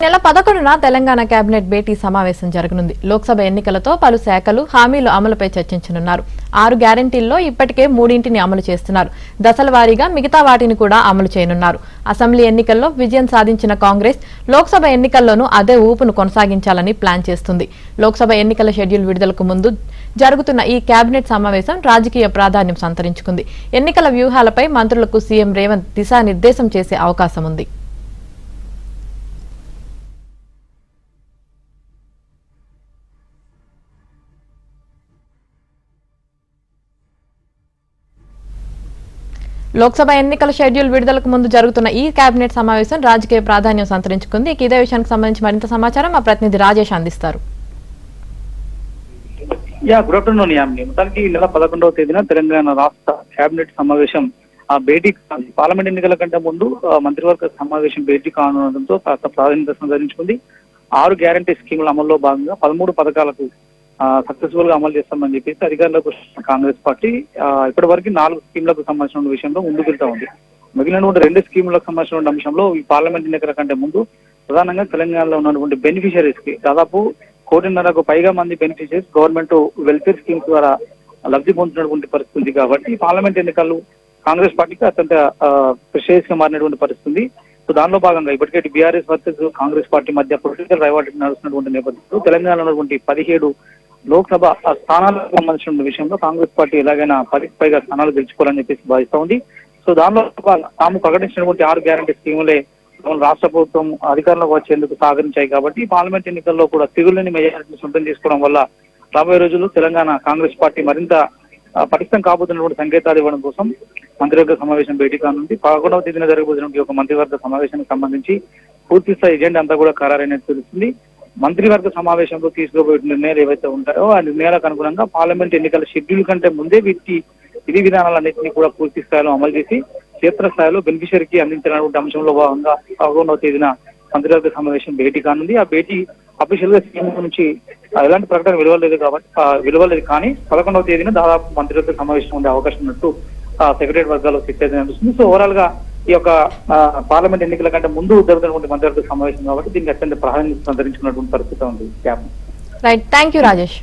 నెల 11న తెలంగాణ కేబినెట్ భేటీ సమావేశం జరగనుంది. లోక్సభ ఎన్నికలతో పలు శాఖలు హామీలు అమలుపై చర్చించనున్నారు. 6 గ్యారెంటీల్లో ఇప్పటికే 3ని అమలు చేస్తున్నారు. దశల వారీగా మిగతా వాటిని కూడా అమలు చేయనున్నారు. అసెంబ్లీ ఎన్నికల్లో విజయం సాధించిన కాంగ్రెస్ లోక్సభ ఎన్నికల్లోనూ అదే ఊపును కొనసాగించాలని ప్లాన్ చేస్తుంది. లోక్సభ ఎన్నికల షెడ్యూల్ విడుదలకు ముందు జరుగుతున్న ఈ కేబినెట్ సమావేశం రాజకీయ ప్రాధాన్యం సంతరించుకుంది. ఎన్నికల వ్యూహాలపై మంత్రులకు సీఎం రేవంత్ దిశానిర్దేశం చేసే అవకాశం ఉంది. లోక్సభ ఎన్నికల షెడ్యూల్ విడుదలకు ముందు జరుగుతున్న ఈ కేబినెట్ సమావేశం రాజకీయ ప్రాధాన్యం సంతరించుకుంది. ఇదే విషయానికి సంబంధించి మరింత సమాచారం మా ప్రతినిధి రాజేష్ అందిస్తారు. Good afternoon Yamini. మొత్తానికి నెల 11వ తేదీన తెలంగాణ రాష్ట్ర కేబినెట్ సమావేశం భేటీ పార్లమెంట్ ఎన్నికల కంటే ముందు మంత్రివర్గ సమావేశం భేటీ కానుండడంతో ప్రాధాన్యత సంతరించుకుంది. 6 గ్యారంటీ స్కీముల అమల్లో భాగంగా 13 పథకాలకు సక్సెస్ఫుల్ గా అమలు చేస్తామని చెప్పేసి అధికారంలోకి కాంగ్రెస్ పార్టీ ఇప్పటి వరకు 4 స్కీములకు సంబంధించిన విషయంలో ముందుకు వెళ్తా ఉంది. మిగిలినటువంటి 2 స్కీములకు సంబంధించిన అంశంలో ఈ పార్లమెంట్ ఎన్నికల కంటే ముందు ప్రధానంగా తెలంగాణలో ఉన్నటువంటి బెనిఫిషరీస్ కి దాదాపు 1.5 పైగా మంది బెనిఫిషరీస్ గవర్నమెంట్ వెల్ఫేర్ స్కీమ్స్ ద్వారా లబ్ధి పొందుతున్నటువంటి పరిస్థితి. కాబట్టి పార్లమెంట్ ఎన్నికలు కాంగ్రెస్ పార్టీకి అత్యంత ప్రెషియస్ గా మారినటువంటి పరిస్థితి. సో దానిలో భాగంగా ఇప్పటికే బీఆర్ఎస్ వర్సెస్ కాంగ్రెస్ పార్టీ మధ్య పొలిటికల్ రైవాలిటీ నడుస్తున్నటువంటి నేపథ్యంలో తెలంగాణలో ఉన్నటువంటి 17 లోక్సభ స్థానాలకు సంబంధించిన విషయంలో కాంగ్రెస్ పార్టీ ఎలాగైనా 10కి పైగా స్థానాలు గెలుచుకోవాలని చెప్పేసి భావిస్తా ఉంది. సో దానిలో తాము ప్రకటించినటువంటి 6 గ్యారంటీ స్కీములే రాష్ట్ర ప్రభుత్వం అధికారంలోకి వచ్చేందుకు సహకరించాయి. కాబట్టి పార్లమెంట్ ఎన్నికల్లో కూడా తిరుగులేని మెజారిటీని సొంతం చేసుకోవడం వల్ల రాబోయే రోజుల్లో తెలంగాణ కాంగ్రెస్ పార్టీ మరింత పటిష్టం కాబోతున్నటువంటి సంకేతాలు ఇవ్వడం కోసం మంత్రివర్గ సమావేశం భేటీ కానుంది. 11వ తేదీన జరగబోతున్న ఒక మంత్రివర్గ సమావేశానికి సంబంధించి పూర్తి స్థాయి ఎజెండా అంతా కూడా ఖరారైనట్టు తెలుస్తుంది. మంత్రివర్గ సమావేశంలో తీసుకోబోయే నిర్ణయాలు ఏవైతే ఉంటాయో ఆ నిర్ణయాలకు అనుగుణంగా పార్లమెంట్ ఎన్నికల షెడ్యూల్ కంటే ముందే విధి విధానాలన్నింటినీ కూడా పూర్తి స్థాయిలో అమలు చేసి క్షేత్రస్థాయిలో బెనిఫిషరీకి అందించాలనే అంశంలో భాగంగా 11వ తేదీన మంత్రివర్గ సమావేశం భేటీ కానుంది. ఆ భేటీ అఫీషియల్ గా సీఎం నుంచి ఎలాంటి ప్రకటన విలువలేదు కానీ 11వ తేదీన దాదాపు మంత్రివర్గ సమావేశం ఉండే అవకాశం ఉన్నట్టు సెక్రటరీ వర్గాల్లో చర్చ అనిపిస్తుంది. సో ఓవరాల్ గా ఈ యొక్క పార్లమెంట్ ఎన్నికల కంటే ముందు జరుగుతున్నటువంటి మంత్రివర్గ సమావేశం కాబట్టి దీనికి అత్యంత ప్రాధాన్యత సంతరించుకున్నటువంటి పరిస్థితి ఉంది. Right, thank you Rajesh.